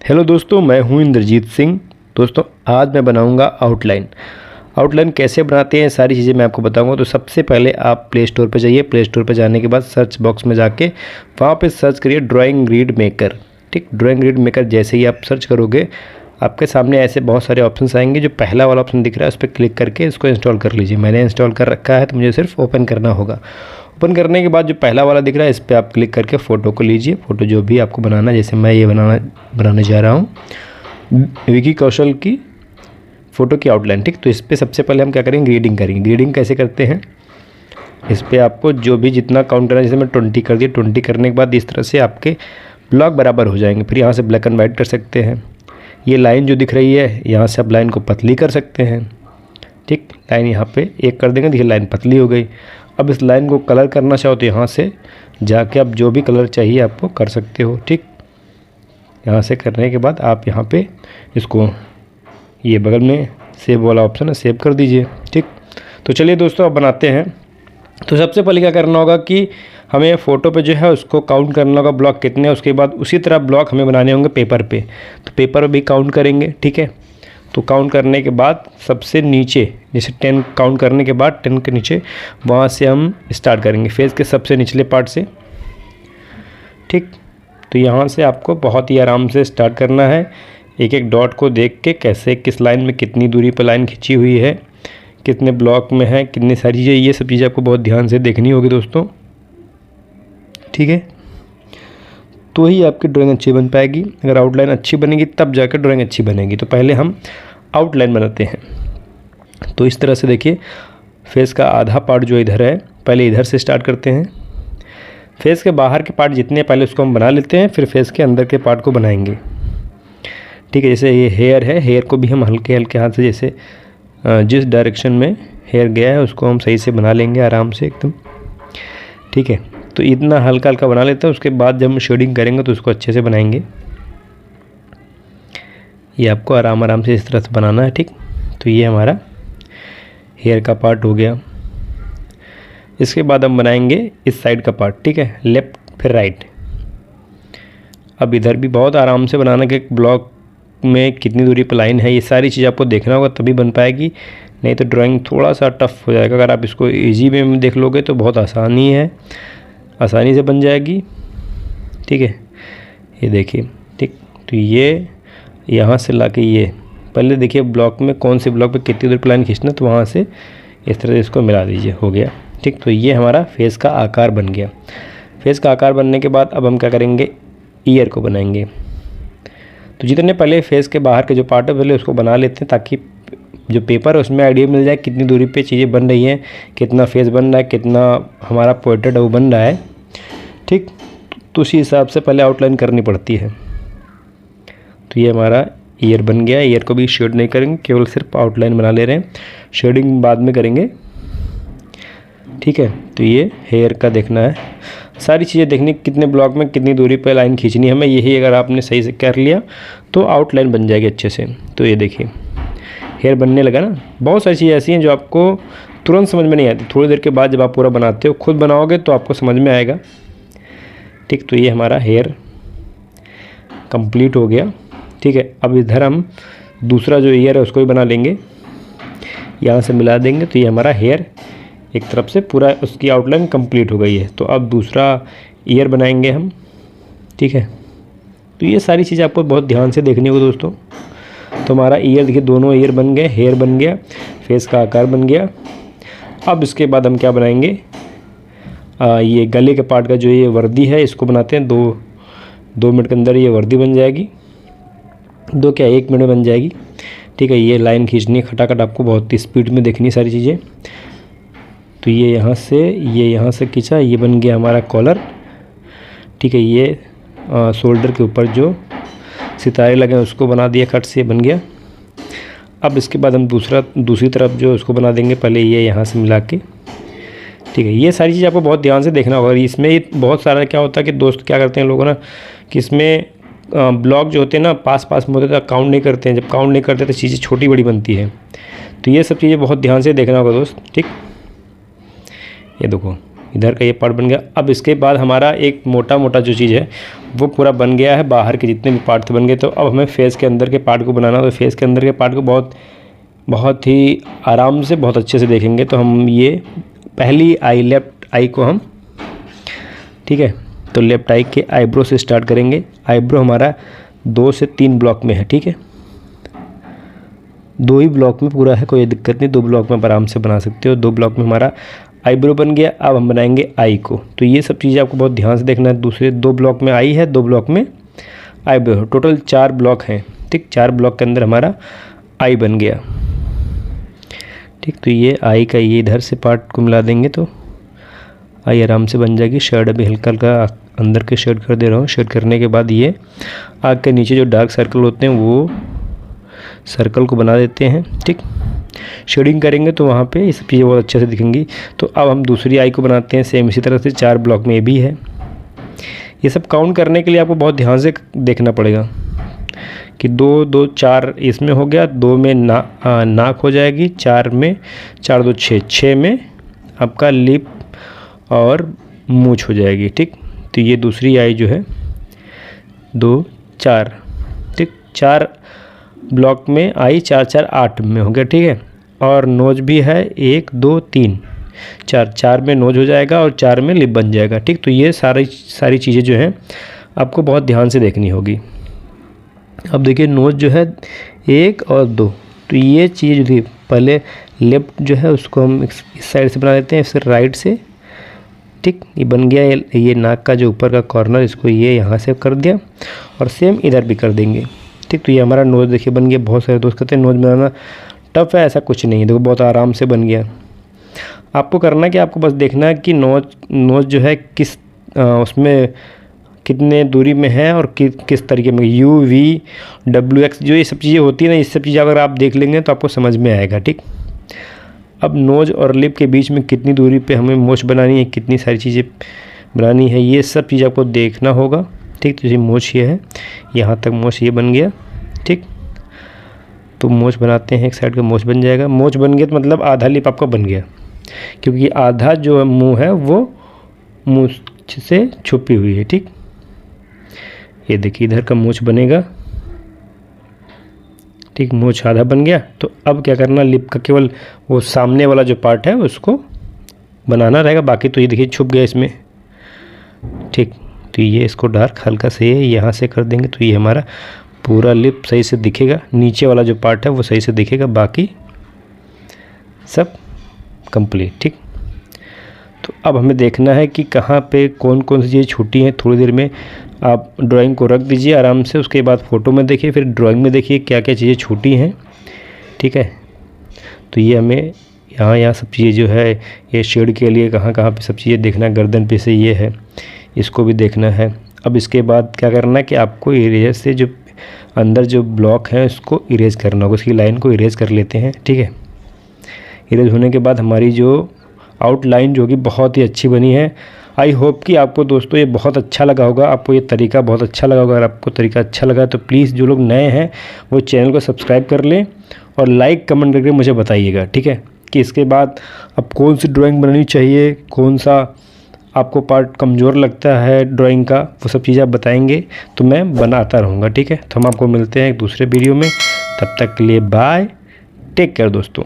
Hello दोस्तों, मैं हूं इंद्रजीत सिंह। दोस्तों आज मैं बनाऊंगा आउटलाइन कैसे बनाते हैं सारी चीज़ें मैं आपको बताऊंगा। तो सबसे पहले आप प्ले स्टोर पर जाइए। प्ले स्टोर पर जाने के बाद सर्च बॉक्स में जाके वहाँ पे सर्च करिए ड्राइंग ग्रिड मेकर। ठीक, ड्राइंग ग्रिड मेकर जैसे ही आप सर्च करोगे आपके सामने ऐसे बहुत सारे ऑप्शंस आएंगे। जो पहला वाला ऑप्शन दिख रहा है उस पर क्लिक करके इसको इंस्टॉल कर लीजिए। मैंने इंस्टॉल कर रखा है तो मुझे सिर्फ ओपन करना होगा। ओपन करने के बाद जो पहला वाला दिख रहा है इस पर आप क्लिक करके फ़ोटो को लीजिए। फ़ोटो जो भी आपको बनाना, जैसे मैं ये बनाने जा रहा हूँ विकी कौशल की फ़ोटो की आउटलाइन। ठीक, तो इस पर सबसे पहले हम क्या करेंगे, ग्रेडिंग करेंगे। ग्रेडिंग कैसे करते हैं, इस पर आपको जो भी जितना काउंट करना है, जैसे मैं 20 कर दिया। 20 करने के बाद इस तरह से आपके ब्लॉक बराबर हो जाएंगे। फिर यहाँ से ब्लैक एंड वाइट कर सकते हैं। ये लाइन जो दिख रही है यहाँ से आप लाइन को पतली कर सकते हैं। ठीक, लाइन यहाँ पे एक कर देंगे, देखिए लाइन पतली हो गई। अब इस लाइन को कलर करना चाहो तो यहाँ से जाके आप जो भी कलर चाहिए आपको कर सकते हो। ठीक, यहाँ से करने के बाद आप यहाँ पे इसको ये बगल में सेव वाला ऑप्शन है, सेव कर दीजिए। ठीक, तो चलिए दोस्तों अब बनाते हैं। तो सबसे पहले क्या करना होगा कि हमें फ़ोटो पे जो है उसको काउंट करना होगा ब्लॉक कितने हैं। उसके बाद उसी तरह ब्लॉक हमें बनाने होंगे पेपर पे, तो पेपर भी काउंट करेंगे। ठीक है, तो काउंट करने के बाद सबसे नीचे जैसे 10 काउंट करने के बाद 10 के नीचे वहाँ से हम स्टार्ट करेंगे फेस के सबसे निचले पार्ट से। ठीक, तो यहाँ से आपको बहुत ही आराम से स्टार्ट करना है। एक एक डॉट को देख के कैसे किस लाइन में कितनी दूरी पर लाइन खिंची हुई है, कितने ब्लॉक में है, कितनी सारी चीज़ें, ये सब चीज़ें आपको बहुत ध्यान से देखनी होगी दोस्तों। ठीक है, तो ही आपकी ड्राइंग अच्छी बन पाएगी। अगर आउटलाइन अच्छी बनेगी तब जाकर ड्राइंग अच्छी बनेगी। तो पहले हम आउटलाइन बनाते हैं। तो इस तरह से देखिए फेस का आधा पार्ट जो इधर है पहले इधर से स्टार्ट करते हैं। फेस के बाहर के पार्ट जितने पहले उसको हम बना लेते हैं, फिर फेस के अंदर के पार्ट को बनाएंगे। ठीक है, जैसे ये हेयर है, हेयर को भी हम हल्के हल्के हाथ से जैसे जिस डायरेक्शन में हेयर गया है उसको हम सही से बना लेंगे आराम से एकदम। ठीक है, तो इतना हल्का हल्का बना लेते हैं। उसके बाद जब हम शेडिंग करेंगे तो उसको अच्छे से बनाएंगे। ये आपको आराम आराम से इस तरह से बनाना है। ठीक, तो ये हमारा हेयर का पार्ट हो गया। इसके बाद हम बनाएंगे इस साइड का पार्ट। ठीक है, लेफ़्ट फिर राइट। अब इधर भी बहुत आराम से बनाना कि ब्लॉक में कितनी दूरी पर लाइन है, ये सारी चीज़ आपको देखना होगा तभी बन पाएगी, नहीं तो ड्राइंग थोड़ा सा टफ हो जाएगा। अगर आप इसको इजी वे में देख लोगे तो बहुत आसानी है, आसानी से बन जाएगी। ठीक है, ये देखिए। ठीक, तो ये यहाँ से ला के ये पहले देखिए ब्लॉक में कौन से ब्लॉक पे कितनी दूर पर लाइन खींचना, तो वहाँ से इस तरह से इसको मिला दीजिए, हो गया। ठीक, तो ये हमारा फेस का आकार बन गया। फेस का आकार बनने के बाद अब हम क्या करेंगे, ईयर को बनाएंगे। तो जितने पहले फेस के बाहर के जो पार्ट है पहले उसको बना लेते हैं ताकि जो पेपर है उसमें आइडिया मिल जाए कितनी दूरी पे चीज़ें बन रही हैं, कितना फेस बन रहा है, कितना हमारा पोर्ट्रेट है वो बन रहा है। ठीक, तो उसी हिसाब से पहले आउटलाइन करनी पड़ती है। तो ये हमारा ईयर बन गया। ईयर को भी शेड नहीं करेंगे, केवल सिर्फ आउटलाइन बना ले रहे हैं, शेडिंग बाद में करेंगे। ठीक है, तो ये हेयर का देखना है, सारी चीज़ें देखनी कितने ब्लॉक में कितनी दूरी पर लाइन खींचनी है हमें। यही अगर आपने सही से कर लिया तो आउटलाइन बन जाएगी अच्छे से। तो ये देखिए हेयर बनने लगा ना। बहुत सारी चीज़ें ऐसी हैं जो आपको तुरंत समझ में नहीं आती, थोड़ी देर के बाद जब आप पूरा बनाते हो खुद बनाओगे तो आपको समझ में आएगा। ठीक, तो ये हमारा हेयर कंप्लीट हो गया। ठीक है, अब इधर हम दूसरा जो ईयर है उसको भी बना लेंगे, यहाँ से मिला देंगे। तो ये हमारा हेयर एक तरफ से पूरा उसकी आउटलाइन कंप्लीट हो गई है। तो अब दूसरा ईयर बनाएंगे हम। ठीक है, तो ये सारी चीज़ आपको बहुत ध्यान से देखनी होगी दोस्तों। तो हमारा ईयर देखिए दोनों ईयर बन गए, हेयर बन गया, फेस का आकार बन गया। अब इसके बाद हम क्या बनाएंगे, ये गले के पार्ट का जो ये वर्दी है इसको बनाते हैं। 2 मिनट के अंदर ये वर्दी बन जाएगी, 1 मिनट में बन जाएगी। ठीक है, ये लाइन खींचनी है खटाखट, आपको बहुत स्पीड में देखनी सारी चीज़ें। तो ये यहाँ से खींचा, ये बन गया हमारा कॉलर। ठीक है, ये शोल्डर के ऊपर जो सितारे लगे हैं उसको बना दिया, कट से बन गया। अब इसके बाद हम दूसरी तरफ जो उसको बना देंगे, पहले ये यहाँ से मिला के। ठीक है, ये सारी चीज़ आपको बहुत ध्यान से देखना होगा। इसमें बहुत सारा क्या होता है कि दोस्त क्या करते हैं लोगों ना कि इसमें ब्लॉक जो होते हैं ना पास में होते हैं, काउंट नहीं करते हैं। जब काउंट नहीं करते तो चीज़ें छोटी बड़ी बनती है। तो ये सब चीज़ें बहुत ध्यान से देखना होगा दोस्त। ठीक, ये देखो इधर का ये पार्ट बन गया। अब इसके बाद हमारा एक मोटा मोटा जो चीज़ है वो पूरा बन गया है, बाहर के जितने भी पार्ट थे बन गए। तो अब हमें फेस के अंदर के पार्ट को बनाना, तो फेस के अंदर के पार्ट को बहुत ही आराम से बहुत अच्छे से देखेंगे। तो हम ये पहली आई, लेफ़्ट आई को हम, ठीक है, तो लेफ़्ट आई के आईब्रो से स्टार्ट करेंगे। आईब्रो हमारा 2 से 3 ब्लॉक में है, ठीक है, 2 ही ब्लॉक में पूरा है, कोई दिक्कत नहीं, 2 ब्लॉक में आप आराम से बना सकते हो। 2 ब्लॉक में हमारा आईब्रो बन गया। अब हम बनाएंगे आई को। तो ये सब चीज़ें आपको बहुत ध्यान से देखना है। दूसरे 2 ब्लॉक में आई है, 2 ब्लॉक में आईब्रो, टोटल 4 ब्लॉक हैं, ठीक। 4 ब्लॉक के अंदर हमारा आई बन गया, ठीक। तो ये आई का ये इधर से पार्ट को मिला देंगे तो आई आराम से बन जाएगी। शेड अभी हल्का हल्का अंदर के शेड कर दे रहा हूँ। शेड करने के बाद ये आग के नीचे जो डार्क सर्कल होते हैं वो सर्कल को बना देते हैं, ठीक। शेडिंग करेंगे तो वहाँ पे ये सब चीज़ें बहुत अच्छे से दिखेंगी। तो अब हम दूसरी आई को बनाते हैं सेम इसी तरह से। 4 ब्लॉक में ये भी है। ये सब काउंट करने के लिए आपको बहुत ध्यान से देखना पड़ेगा कि 2 2 4 इसमें हो गया, 2 में नाक हो जाएगी, 4 में 4 2 6, 6 में आपका लिप और मूंछ हो जाएगी, ठीक। तो ये दूसरी आई जो है 2 4, ठीक, 4 ब्लॉक में आई, 4 4 8 में हो गया, ठीक है। और नोज भी है 1 2 3 4, 4 में नोज हो जाएगा और 4 में लिप बन जाएगा, ठीक। तो ये सारी चीज़ें जो हैं आपको बहुत ध्यान से देखनी होगी। अब देखिए नोज जो है 1 और 2, तो ये चीज़ जो थी पहले लेफ्ट जो है उसको हम इस साइड से बना देते हैं, फिर राइट से, ठीक। ये बन गया ये नाक का जो ऊपर का कॉर्नर, इसको ये यहाँ से कर दिया और सेम इधर भी कर देंगे, ठीक। तो ये हमारा नोज़ देखिए बन गया। बहुत सारे दोस्त कहते हैं नोज़ बनाना टफ है, ऐसा कुछ नहीं है, देखो बहुत आराम से बन गया। आपको करना है कि आपको बस देखना है कि नोज़ जो है किस उसमें कितने दूरी में है और किस तरीके में, यू वी डब्ल्यू एक्स जो ये सब चीज़ें होती है ना, ये सब चीज़ें अगर आप देख लेंगे तो आपको समझ में आएगा, ठीक। अब नोज़ और लिप के बीच में कितनी दूरी पे हमें मूंछ बनानी है, कितनी सारी चीज़ें बनानी है, ये सब चीज़ आपको देखना होगा, ठीक। तो ये मूंछ ये है, यहाँ तक मूंछ ये बन गया, ठीक। तो मूंछ बनाते हैं, एक साइड का मूंछ बन जाएगा। मूंछ बन गया तो मतलब आधा लिप आपका बन गया, क्योंकि आधा जो मुँह है वो मूंछ से छुपी हुई है, ठीक। ये देखिए इधर का मूंछ बनेगा, ठीक, मूंछ आधा बन गया। तो अब क्या करना, लिप का केवल वो सामने वाला जो पार्ट है उसको बनाना रहेगा, बाकी तो ये देखिए छुप गया इसमें, ठीक। तो ये इसको डार्क हल्का से यहाँ से कर देंगे तो ये हमारा पूरा लिप सही से दिखेगा। नीचे वाला जो पार्ट है वो सही से दिखेगा, बाकी सब कंप्लीट, ठीक। तो अब हमें देखना है कि कहाँ पे कौन कौन सी चीज़ें छूटी हैं। थोड़ी देर में आप ड्राइंग को रख दीजिए आराम से, उसके बाद फ़ोटो में देखिए, फिर ड्राइंग में देखिए क्या क्या चीज़ें छूटी हैं, ठीक है। तो ये हमें यहाँ सब चीज़ें जो है ये शेड के लिए कहाँ पे सब चीज़ें देखना है। गर्दन पे से ये है, इसको भी देखना है। अब इसके बाद क्या करना है कि आपको इरेजर से जो अंदर जो ब्लॉक है उसको इरेज करना होगा, उसकी लाइन को इरेज कर लेते हैं, ठीक है। इरेज होने के बाद हमारी जो आउटलाइन जो कि बहुत ही अच्छी बनी है। आई होप कि आपको दोस्तों ये बहुत अच्छा लगा होगा, आपको ये तरीका बहुत अच्छा लगा होगा। अगर आपको तरीका अच्छा लगा तो प्लीज़ जो लोग नए हैं वो चैनल को सब्सक्राइब कर लें और लाइक कमेंट करके मुझे बताइएगा, ठीक है, कि इसके बाद अब कौन सी ड्राइंग बनानी चाहिए, कौन सा आपको पार्ट कमज़ोर लगता है ड्राइंग का, वो सब चीज़ें आप बताएंगे तो मैं बनाता रहूँगा, ठीक है। तो हम आपको मिलते हैं एक दूसरे वीडियो में, तब तक के लिए बाय, टेक केयर दोस्तों।